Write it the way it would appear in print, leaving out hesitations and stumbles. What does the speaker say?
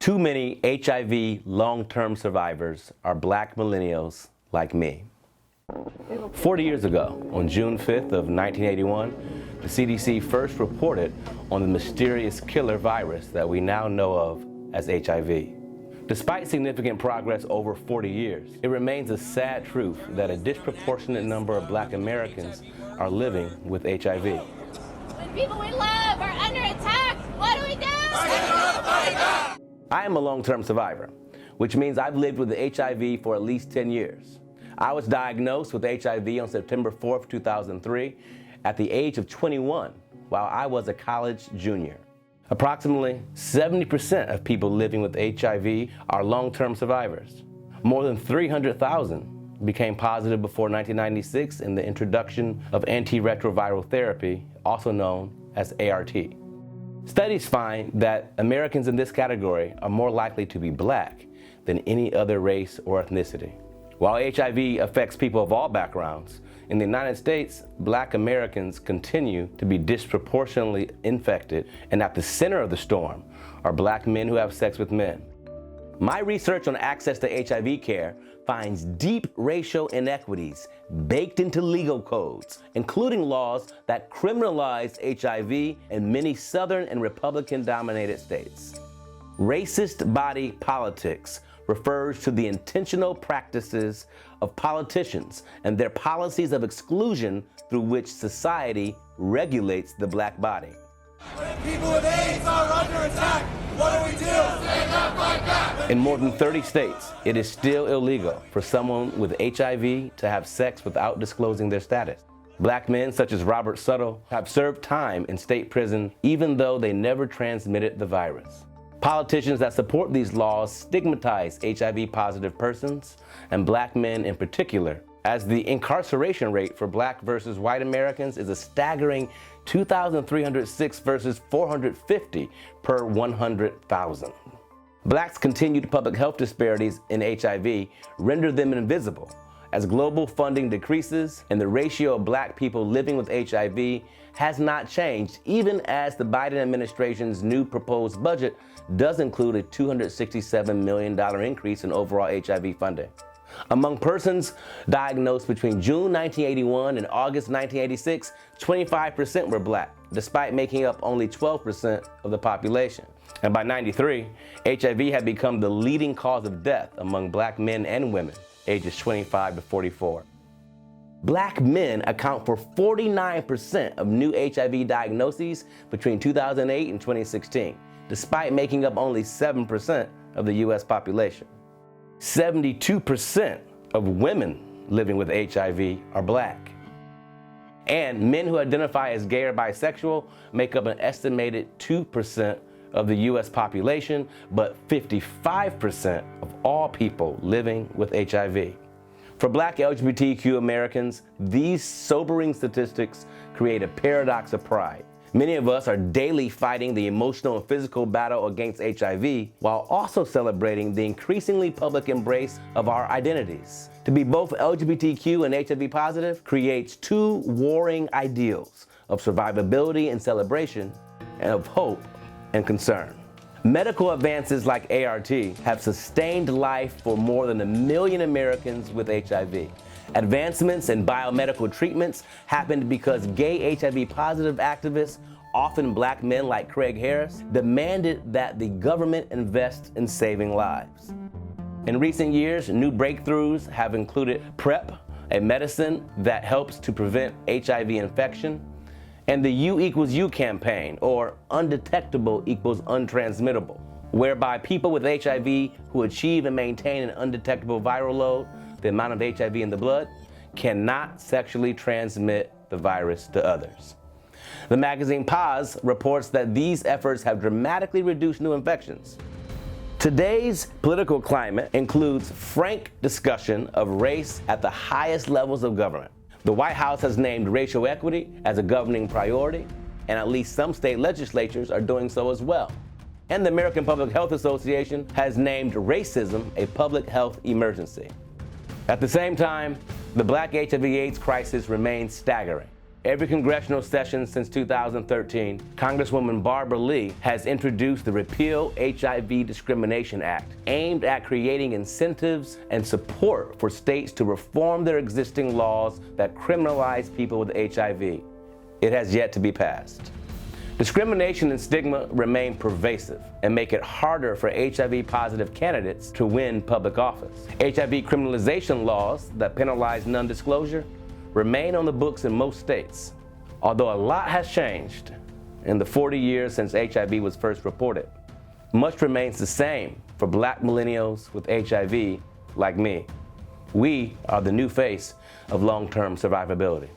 Too many HIV long-term survivors are black millennials like me. 40 years ago, on June 5th of 1981, the CDC first reported on the mysterious killer virus that we now know of as HIV. Despite significant progress over 40 years, it remains a sad truth that a disproportionate number of black Americans are living with HIV. When people we love are under attack, what do we do? I am a long-term survivor, which means I've lived with HIV for at least 10 years. I was diagnosed with HIV on September 4th, 2003, at the age of 21, while I was a college junior. Approximately 70% of people living with HIV are long-term survivors. More than 300,000 became positive before 1996 in the introduction of antiretroviral therapy, also known as ART. Studies find that Americans in this category are more likely to be black than any other race or ethnicity. While HIV affects people of all backgrounds, in the United States, black Americans continue to be disproportionately infected, and at the center of the storm are black men who have sex with men. My research on access to HIV care finds deep racial inequities baked into legal codes, including laws that criminalize HIV in many Southern and Republican-dominated states. Racist body politics refers to the intentional practices of politicians and their policies of exclusion through which society regulates the black body. When people with AIDS are under attack, what do we do? Stand up, fight back! In more than 30 states, it is still illegal for someone with HIV to have sex without disclosing their status. Black men such as Robert Suttle have served time in state prison even though they never transmitted the virus. Politicians that support these laws stigmatize HIV-positive persons, and black men in particular, as the incarceration rate for black versus white Americans is a staggering 2,306 versus 450 per 100,000. Blacks' continued public health disparities in HIV render them invisible. As global funding decreases and the ratio of black people living with HIV has not changed, even as the Biden administration's new proposed budget does include a $267 million increase in overall HIV funding. Among persons diagnosed between June 1981 and August 1986, 25% were black, despite making up only 12% of the population. And by 93, HIV had become the leading cause of death among black men and women, ages 25 to 44. Black men account for 49% of new HIV diagnoses between 2008 and 2016, despite making up only 7% of the US population. 72% of women living with HIV are black. And men who identify as gay or bisexual make up an estimated 2% of the US population, but 55% of all people living with HIV. For black LGBTQ Americans, these sobering statistics create a paradox of pride. Many of us are daily fighting the emotional and physical battle against HIV while also celebrating the increasingly public embrace of our identities. To be both LGBTQ and HIV positive creates two warring ideals of survivability and celebration, and of hope and concern. Medical advances like ART have sustained life for more than 1 million Americans with HIV. Advancements in biomedical treatments happened because gay HIV positive activists, often black men like Craig Harris, demanded that the government invest in saving lives. In recent years, new breakthroughs have included PrEP, a medicine that helps to prevent HIV infection, and the U=U campaign, or undetectable equals untransmittable, whereby people with HIV who achieve and maintain an undetectable viral load, the amount of HIV in the blood, cannot sexually transmit the virus to others. The magazine Pause reports that these efforts have dramatically reduced new infections. Today's political climate includes frank discussion of race at the highest levels of government. The White House has named racial equity as a governing priority, and at least some state legislatures are doing so as well. And the American Public Health Association has named racism a public health emergency. At the same time, the black HIV/AIDS crisis remains staggering. Every congressional session since 2013, Congresswoman Barbara Lee has introduced the Repeal HIV Discrimination Act, aimed at creating incentives and support for states to reform their existing laws that criminalize people with HIV. It has yet to be passed. Discrimination and stigma remain pervasive and make it harder for HIV-positive candidates to win public office. HIV criminalization laws that penalize non-disclosure remain on the books in most states. Although a lot has changed in the 40 years since HIV was first reported, much remains the same for Black millennials with HIV like me. We are the new face of long-term survivability.